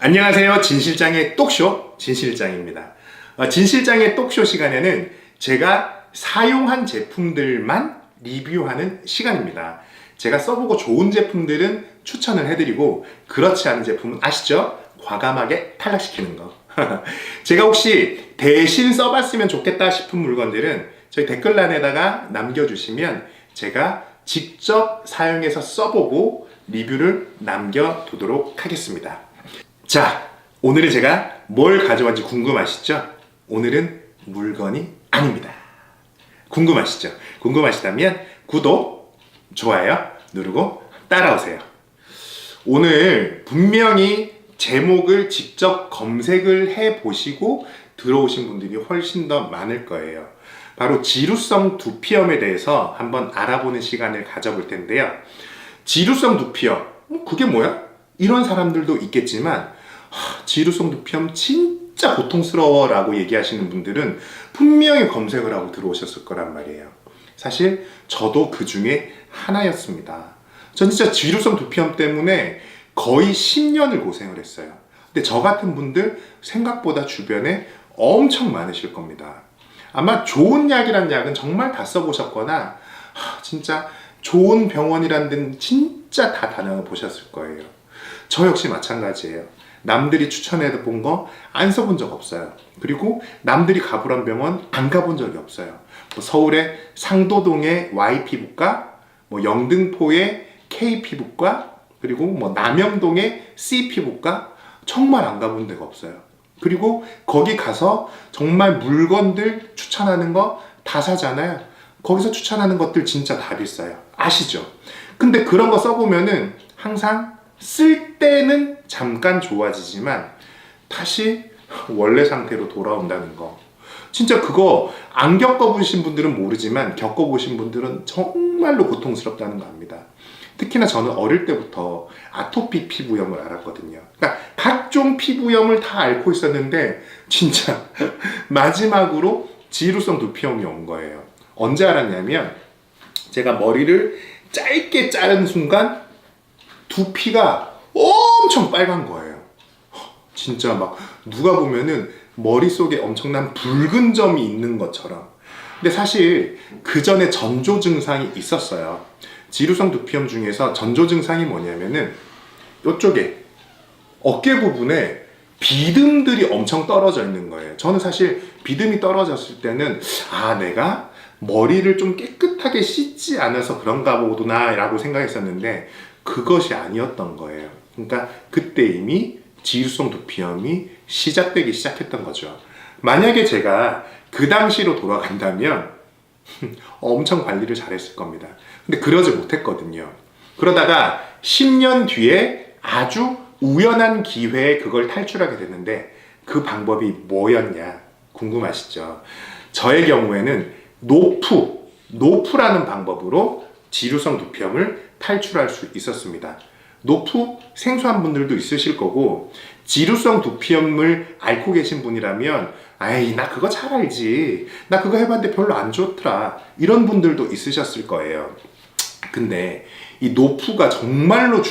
안녕하세요. 진실장의 똑쇼 진실장입니다. 진실장의 똑쇼 시간에는 제가 사용한 제품들만 리뷰하는 시간입니다. 제가 써보고 좋은 제품들은 추천을 해드리고 그렇지 않은 제품은 아시죠? 과감하게 탈락시키는 거. 제가 혹시 대신 써봤으면 좋겠다 싶은 물건들은 저희 댓글란에다가 남겨주시면 제가 직접 사용해서 써보고 리뷰를 남겨두도록 하겠습니다. 자, 오늘은 제가 뭘 가져왔는지 궁금하시죠? 오늘은 물건이 아닙니다. 궁금하시죠? 궁금하시다면 구독, 좋아요 누르고 따라오세요. 오늘 분명히 제목을 직접 검색을 해보시고 들어오신 분들이 훨씬 더 많을 거예요. 바로 지루성 두피염에 대해서 한번 알아보는 시간을 가져볼 텐데요. 지루성 두피염, 그게 뭐야? 이런 사람들도 있겠지만 지루성 두피염 진짜 고통스러워 라고 얘기하시는 분들은 분명히 검색을 하고 들어오셨을 거란 말이에요. 사실 저도 그 중에 하나였습니다. 전 진짜 지루성 두피염 때문에 거의 10년을 고생을 했어요. 근데 저 같은 분들 생각보다 주변에 엄청 많으실 겁니다. 아마 좋은 약이란 약은 정말 다 써보셨거나 진짜 좋은 병원이란 데는 진짜 다 다녀보셨을 거예요. 저 역시 마찬가지예요. 남들이 추천해 본 거 안 써본 적 없어요. 그리고 남들이 가보란 병원 안 가본 적이 없어요. 서울의 상도동의 Y피부과, 영등포의 K피부과, 그리고 남영동의 C피부과 정말 안 가본 데가 없어요. 그리고 거기 가서 정말 물건들 추천하는 거 다 사잖아요. 거기서 추천하는 것들 진짜 다 비싸요. 아시죠? 근데 그런 거 써보면은 항상 쓸 때는 잠깐 좋아지지만 다시 원래 상태로 돌아온다는 거. 진짜 그거 안 겪어보신 분들은 모르지만 겪어보신 분들은 정말로 고통스럽다는 거 압니다. 특히나 저는 어릴 때부터 아토피 피부염을 앓았거든요. 그러니까 각종 피부염을 다 앓고 있었는데 진짜 마지막으로 지루성 두피염이 온 거예요. 언제 알았냐면 제가 머리를 짧게 자른 순간 두피가 엄청 빨간 거예요. 진짜 막 누가 보면은 머릿속에 엄청난 붉은 점이 있는 것처럼. 근데 사실 그 전에 전조 증상이 있었어요. 지루성 두피염 중에서 전조 증상이 뭐냐면은 이쪽에 어깨 부분에 비듬들이 엄청 떨어져 있는 거예요. 저는 사실 비듬이 떨어졌을 때는 내가 머리를 좀 깨끗하게 씻지 않아서 그런가 보구나 라고 생각했었는데 그것이 아니었던 거예요. 그러니까 그때 이미 지루성 두피염이 시작되기 시작했던 거죠. 만약에 제가 그 당시로 돌아간다면 엄청 관리를 잘했을 겁니다. 근데 그러지 못했거든요. 그러다가 10년 뒤에 아주 우연한 기회에 그걸 탈출하게 됐는데 그 방법이 뭐였냐 궁금하시죠? 저의 경우에는 노프라는 방법으로 지루성 두피염을 탈출할 수 있었습니다. 노프 생소한 분들도 있으실 거고 지루성 두피염을 앓고 계신 분이라면 나 그거 잘 알지, 나 그거 해봤는데 별로 안 좋더라, 이런 분들도 있으셨을 거예요. 근데 이 노프가 정말로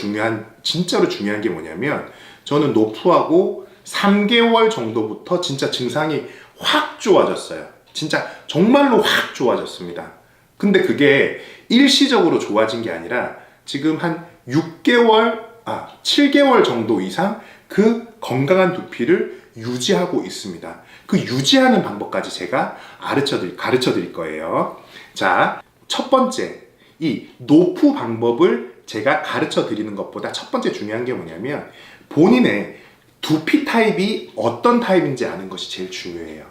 진짜로 중요한 게 뭐냐면 저는 노프하고 3개월 정도부터 진짜 증상이 확 좋아졌어요. 진짜 정말로 확 좋아졌습니다. 근데 그게 일시적으로 좋아진 게 아니라 지금 한 7개월 정도 이상 그 건강한 두피를 유지하고 있습니다. 그 유지하는 방법까지 제가 가르쳐 드릴 거예요. 자, 첫 번째, 이 노프 방법을 제가 가르쳐 드리는 것보다 첫 번째 중요한 게 뭐냐면 본인의 두피 타입이 어떤 타입인지 아는 것이 제일 중요해요.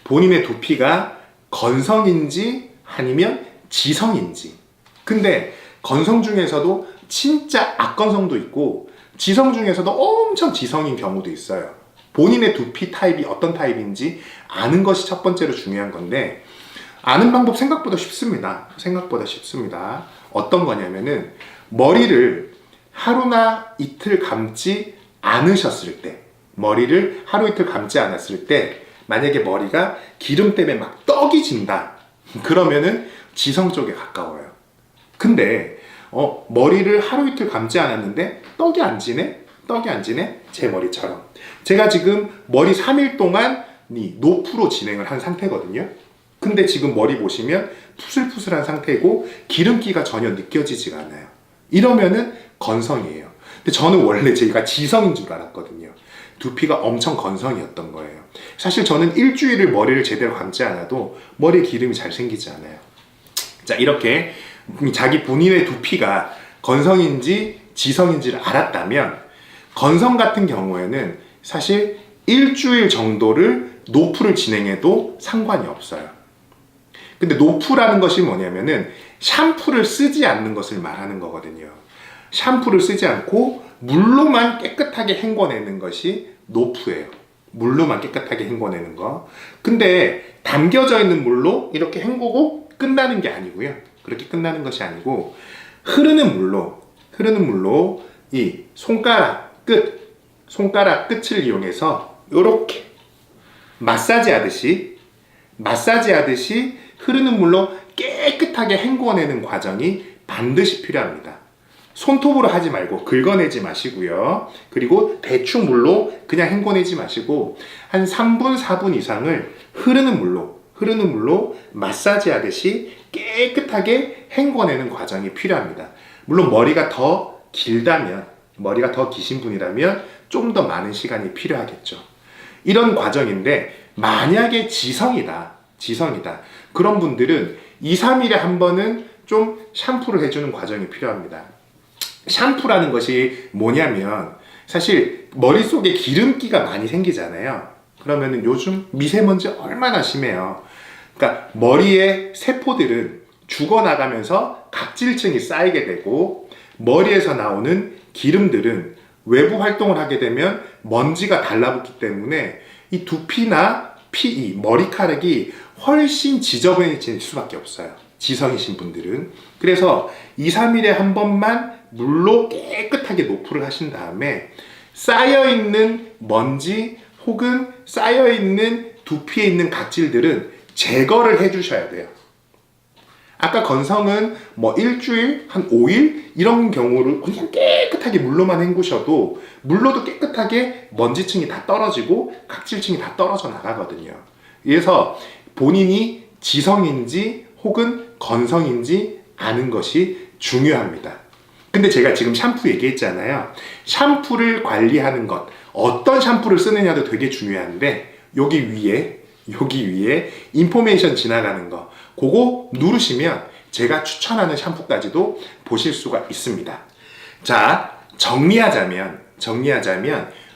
본인의 두피가 건성인지 아니면 지성인지. 근데 건성 중에서도 진짜 악건성도 있고 지성 중에서도 엄청 지성인 경우도 있어요. 본인의 두피 타입이 어떤 타입인지 아는 것이 첫 번째로 중요한 건데 아는 방법 생각보다 쉽습니다. 어떤 거냐면은 머리를 하루나 이틀 감지 않으셨을 때, 머리를 하루 이틀 감지 않았을 때 만약에 머리가 기름 때문에 막 떡이 진다, 그러면은 지성 쪽에 가까워요. 근데 머리를 하루 이틀 감지 않았는데 떡이 안 지네? 떡이 안 지네? 제 머리처럼. 제가 지금 머리 3일 동안 노프로 진행을 한 상태거든요. 근데 지금 머리 보시면 푸슬푸슬한 상태고 기름기가 전혀 느껴지지가 않아요. 이러면은 건성이에요. 근데 저는 원래 제가 지성인 줄 알았거든요. 두피가 엄청 건성이었던 거예요. 사실 저는 일주일을 머리를 제대로 감지 않아도 머리에 기름이 잘 생기지 않아요. 자, 이렇게 자기 본인의 두피가 건성인지 지성인지를 알았다면, 건성 같은 경우에는 사실 일주일 정도를 노프를 진행해도 상관이 없어요. 근데 노프라는 것이 뭐냐면은 샴푸를 쓰지 않는 것을 말하는 거거든요. 샴푸를 쓰지 않고 물로만 깨끗하게 헹궈내는 것이 노프예요. 물로만 깨끗하게 헹궈내는 거. 근데 담겨져 있는 물로 이렇게 헹구고 끝나는 게 아니고요. 그렇게 끝나는 것이 아니고 흐르는 물로 이 손가락 끝을 이용해서 이렇게 마사지 하듯이 흐르는 물로 깨끗하게 헹궈내는 과정이 반드시 필요합니다. 손톱으로 하지 말고 긁어내지 마시고요. 그리고 대충 물로 그냥 헹궈내지 마시고 한 3분, 4분 이상을 흐르는 물로 마사지 하듯이 깨끗하게 헹궈내는 과정이 필요합니다. 물론 머리가 더 기신 분이라면 좀 더 많은 시간이 필요하겠죠. 이런 과정인데, 만약에 지성이다. 그런 분들은 2, 3일에 한 번은 좀 샴푸를 해주는 과정이 필요합니다. 샴푸라는 것이 뭐냐면, 사실 머릿속에 기름기가 많이 생기잖아요. 그러면은 요즘 미세먼지 얼마나 심해요. 그러니까 머리의 세포들은 죽어나가면서 각질층이 쌓이게 되고, 머리에서 나오는 기름들은 외부 활동을 하게 되면 먼지가 달라붙기 때문에 이 두피나 이 머리카락이 훨씬 지저분해질 수밖에 없어요. 지성이신 분들은. 그래서 2, 3일에 한 번만 물로 깨끗하게 노프를 하신 다음에 쌓여있는 먼지 혹은 쌓여있는 두피에 있는 각질들은 제거를 해주셔야 돼요. 아까 건성은 일주일, 한 5일 이런 경우를 그냥 깨끗하게 물로만 헹구셔도 물로도 깨끗하게 먼지층이 다 떨어지고 각질층이 다 떨어져 나가거든요. 그래서 본인이 지성인지 혹은 건성인지 아는 것이 중요합니다. 근데 제가 지금 샴푸 얘기했잖아요. 샴푸를 관리하는 것, 어떤 샴푸를 쓰느냐도 되게 중요한데, 여기 위에 인포메이션 지나가는 거, 그거 누르시면 제가 추천하는 샴푸까지도 보실 수가 있습니다. 자, 정리하자면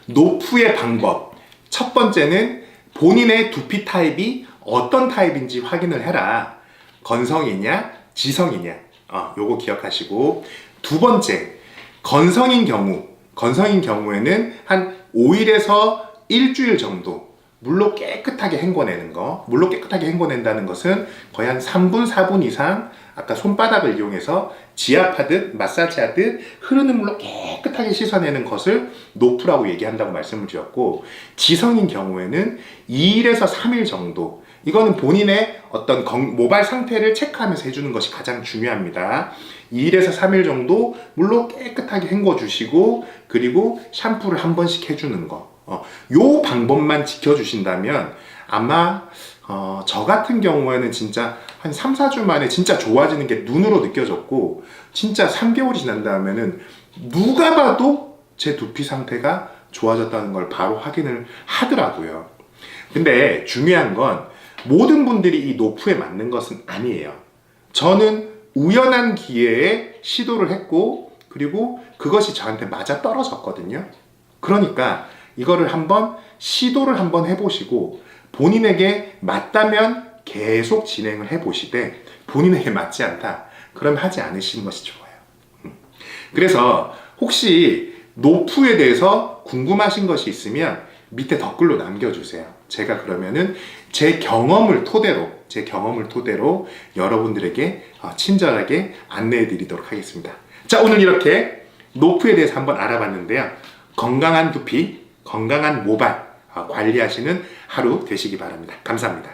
노프의 방법. 첫 번째는 본인의 두피 타입이 어떤 타입인지 확인을 해라. 건성이냐 지성이냐, 요거 기억하시고, 두 번째, 건성인 경우에는 한 5일에서 일주일 정도 물로 깨끗하게 헹궈내는 거. 물로 깨끗하게 헹궈낸다는 것은 거의 한 3분, 4분 이상 아까 손바닥을 이용해서 지압하듯 마사지하듯 흐르는 물로 깨끗하게 씻어내는 것을 노프라고 얘기한다고 말씀을 드렸고, 지성인 경우에는 2일에서 3일 정도, 이거는 본인의 어떤 모발 상태를 체크하면서 해주는 것이 가장 중요합니다. 2일에서 3일 정도 물로 깨끗하게 헹궈 주시고, 그리고 샴푸를 한 번씩 해주는 거. 요 방법만 지켜주신다면 아마 저 같은 경우에는 진짜 한 3, 4주 만에 진짜 좋아지는 게 눈으로 느껴졌고, 진짜 3개월이 지난 다음에는 누가 봐도 제 두피 상태가 좋아졌다는 걸 바로 확인을 하더라고요. 근데 중요한 건 모든 분들이 이 노프에 맞는 것은 아니에요. 저는 우연한 기회에 시도를 했고, 그리고 그것이 저한테 맞아 떨어졌거든요. 그러니까 이거를 시도를 한번 해보시고, 본인에게 맞다면 계속 진행을 해보시되, 본인에게 맞지 않다, 그러면 하지 않으시는 것이 좋아요. 그래서 혹시 노프에 대해서 궁금하신 것이 있으면 밑에 댓글로 남겨주세요. 제가 그러면은 제 경험을 토대로 여러분들에게 친절하게 안내해 드리도록 하겠습니다. 자, 오늘 이렇게 노프에 대해서 한번 알아봤는데요. 건강한 두피, 건강한 모발 관리하시는 하루 되시기 바랍니다. 감사합니다.